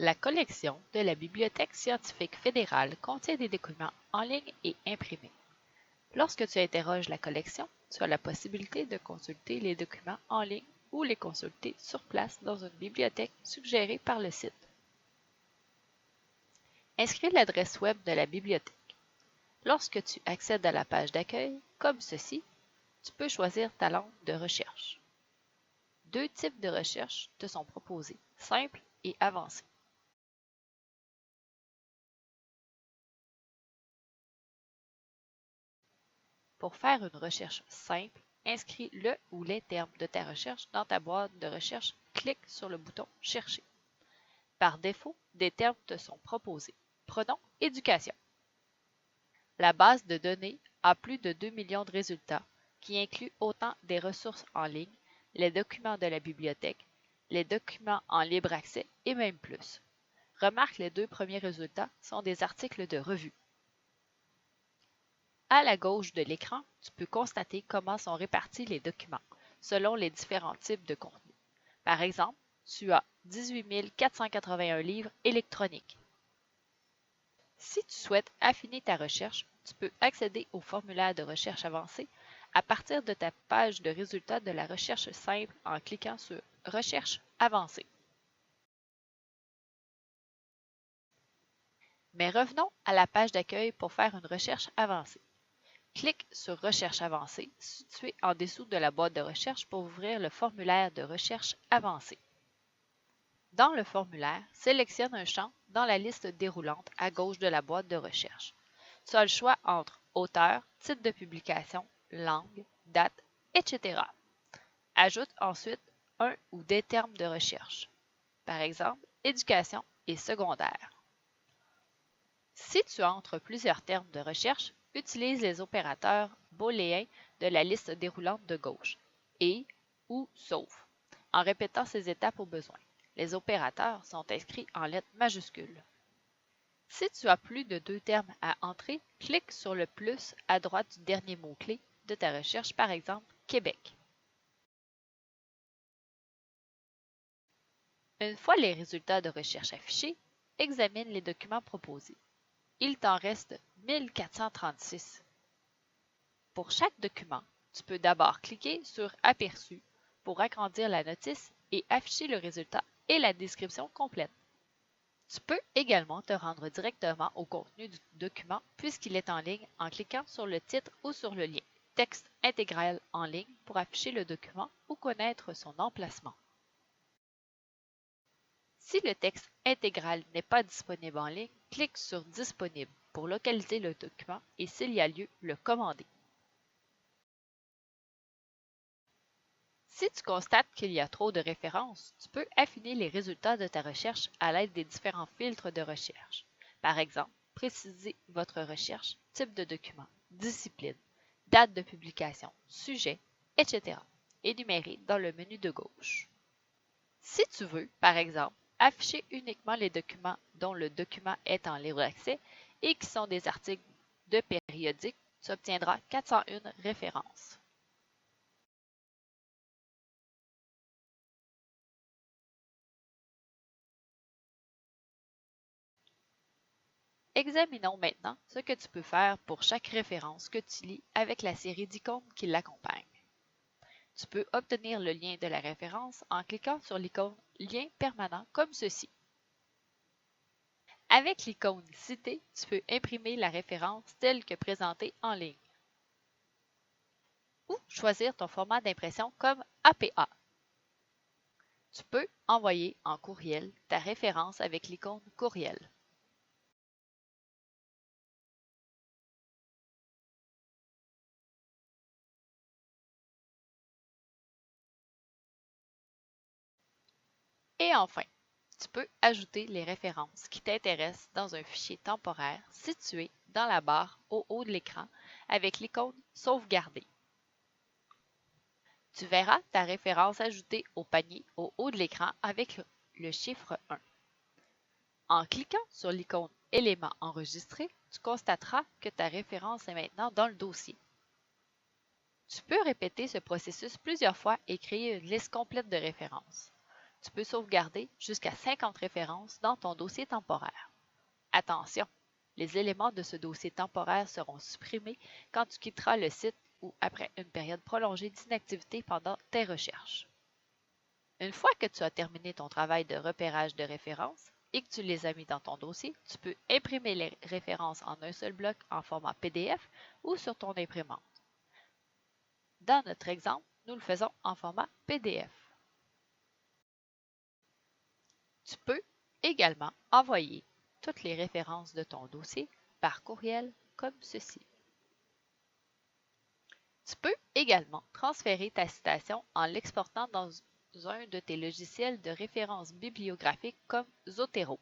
La collection de la Bibliothèque scientifique fédérale contient des documents en ligne et imprimés. Lorsque tu interroges la collection, tu as la possibilité de consulter les documents en ligne ou les consulter sur place dans une bibliothèque suggérée par le site. Inscris l'adresse web de la bibliothèque. Lorsque tu accèdes à la page d'accueil, comme ceci, tu peux choisir ta langue de recherche. Deux types de recherche te sont proposés, simple et avancé. Pour faire une recherche simple, inscris le ou les termes de ta recherche dans ta boîte de recherche. Clique sur le bouton « Chercher ». Par défaut, des termes te sont proposés. Prenons « Éducation ». La base de données a plus de 2 millions de résultats qui incluent autant des ressources en ligne, les documents de la bibliothèque, les documents en libre accès et même plus. Remarque, les deux premiers résultats sont des articles de revue. À la gauche de l'écran, tu peux constater comment sont répartis les documents selon les différents types de contenus. Par exemple, tu as 18 481 livres électroniques. Si tu souhaites affiner ta recherche, tu peux accéder au formulaire de recherche avancée à partir de ta page de résultats de la recherche simple en cliquant sur « Recherche avancée ». Mais revenons à la page d'accueil pour faire une recherche avancée. Clique sur « Recherche avancée » situé en dessous de la boîte de recherche pour ouvrir le formulaire de recherche avancée. Dans le formulaire, sélectionne un champ dans la liste déroulante à gauche de la boîte de recherche. Tu as le choix entre auteur, titre de publication, langue, date, etc. Ajoute ensuite un ou des termes de recherche, par exemple éducation et secondaire. Si tu entres plusieurs termes de recherche, utilise les opérateurs booléens de la liste déroulante de gauche et ou sauf en répétant ces étapes au besoin. Les opérateurs sont inscrits en lettres majuscules. Si tu as plus de 2 termes à entrer, clique sur le plus à droite du dernier mot-clé de ta recherche, par exemple Québec. Une fois les résultats de recherche affichés, examine les documents proposés. Il t'en reste 1436. Pour chaque document, tu peux d'abord cliquer sur Aperçu pour agrandir la notice et afficher le résultat et la description complète. Tu peux également te rendre directement au contenu du document puisqu'il est en ligne en cliquant sur le titre ou sur le lien « Texte intégral en ligne » pour afficher le document ou connaître son emplacement. Si le texte intégral n'est pas disponible en ligne, clique sur « Disponible » pour localiser le document et s'il y a lieu, le commander. Si tu constates qu'il y a trop de références, tu peux affiner les résultats de ta recherche à l'aide des différents filtres de recherche. Par exemple, précisez votre recherche, type de document, discipline, date de publication, sujet, etc. énumérés dans le menu de gauche. Si tu veux, par exemple, afficher uniquement les documents dont le document est en libre accès et qui sont des articles de périodiques, tu obtiendras 401 références. Examinons maintenant ce que tu peux faire pour chaque référence que tu lis avec la série d'icônes qui l'accompagne. Tu peux obtenir le lien de la référence en cliquant sur l'icône « Lien permanent » comme ceci. Avec l'icône Citer, tu peux imprimer la référence telle que présentée en ligne ou choisir ton format d'impression comme APA. Tu peux envoyer en courriel ta référence avec l'icône Courriel. Et enfin, tu peux ajouter les références qui t'intéressent dans un fichier temporaire situé dans la barre au haut de l'écran avec l'icône Sauvegarder. Tu verras ta référence ajoutée au panier au haut de l'écran avec le chiffre 1. En cliquant sur l'icône Éléments enregistrés, tu constateras que ta référence est maintenant dans le dossier. Tu peux répéter ce processus plusieurs fois et créer une liste complète de références. Tu peux sauvegarder jusqu'à 50 références dans ton dossier temporaire. Attention, les éléments de ce dossier temporaire seront supprimés quand tu quitteras le site ou après une période prolongée d'inactivité pendant tes recherches. Une fois que tu as terminé ton travail de repérage de références et que tu les as mis dans ton dossier, tu peux imprimer les références en un seul bloc en format PDF ou sur ton imprimante. Dans notre exemple, nous le faisons en format PDF. Tu peux également envoyer toutes les références de ton dossier par courriel comme ceci. Tu peux également transférer ta citation en l'exportant dans un de tes logiciels de référence bibliographique comme Zotero.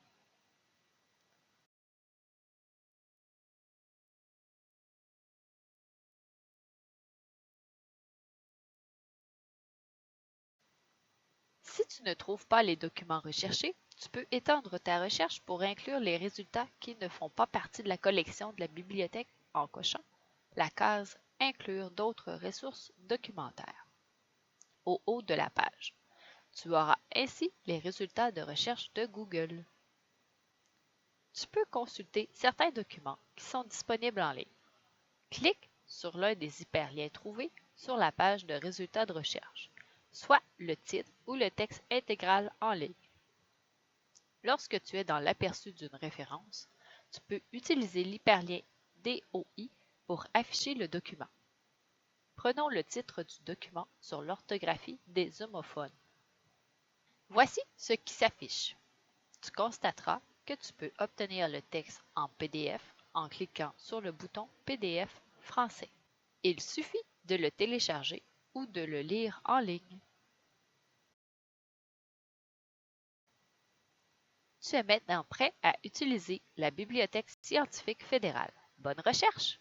Si tu ne trouves pas les documents recherchés, tu peux étendre ta recherche pour inclure les résultats qui ne font pas partie de la collection de la bibliothèque en cochant la case Inclure d'autres ressources documentaires au haut de la page. Tu auras ainsi les résultats de recherche de Google. Tu peux consulter certains documents qui sont disponibles en ligne. Clique sur l'un des hyperliens trouvés sur la page de résultats de recherche, soit le titre ou le texte intégral en ligne. Lorsque tu es dans l'aperçu d'une référence, tu peux utiliser l'hyperlien DOI pour afficher le document. Prenons le titre du document sur l'orthographie des homophones. Voici ce qui s'affiche. Tu constateras que tu peux obtenir le texte en PDF en cliquant sur le bouton PDF français. Il suffit de le télécharger ou de le lire en ligne. Tu es maintenant prêt à utiliser la Bibliothèque scientifique fédérale. Bonne recherche!